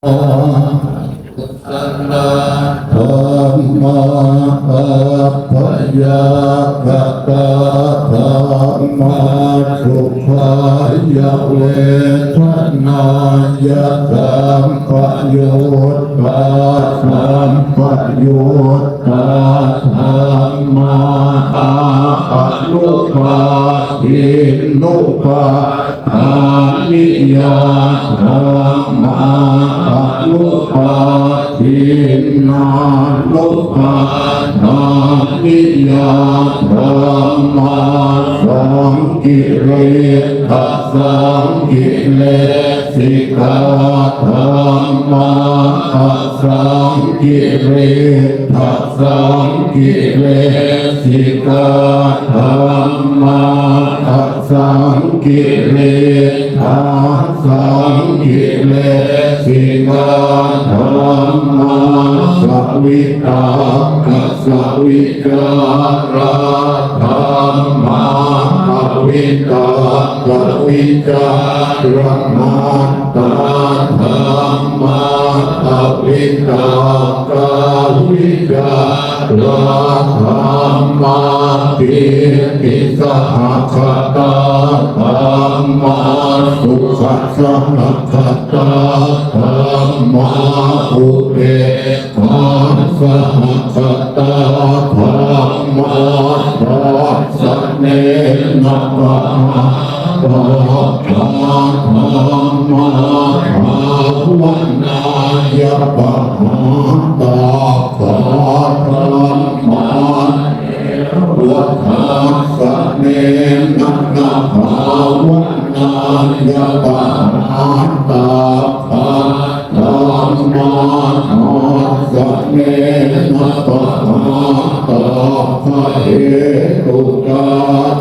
สันนาธรรมาอัปปยากตาธรรมาสุขายเวทนายสัมปยุตตาสัมปยุตตาธรรมาอานุภาทินุภาทานิยาธรรมาอานุภาทินานุภาทานิยาธรรมาสังกิเลสสังกิเลสิกขาธรรมาสังกิเลสสังกิเลสิกขาธรรมาสังกิเลสสังกิเลสิกขาธรรมาสวิตากัสวิการะธรรมาวิตากัสวิจารณะตาธรรมาวิตากัสวิจารธรรมาปิติสหัคตาธรรมาสุขสหัคตาธรรมาอุเบกขาสหัคตาธรรมาทัสสะเนนะปะมาธรรมาภาวนา ยะปะหาตาภาธรรมาวัฏฐาสะเนนะนะภาวนายะปะหาตาภาธรรมาทัสสะเนนะปะหาตาภะเหตุกา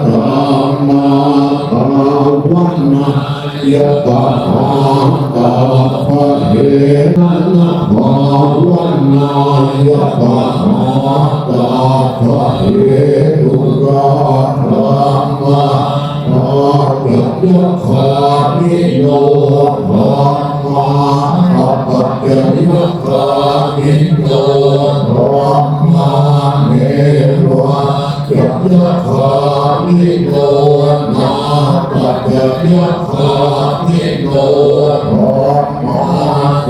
ธรรมาภาวนายะปะหาตาภะเหตุภาวนา ยะปะหาตาภะเหตุกาธรรมาภะยะคานิโยธรรมาภะยะคานิโยธรรมาเนวะยะคานิโยนาภะยะคานิโยธรรมาเส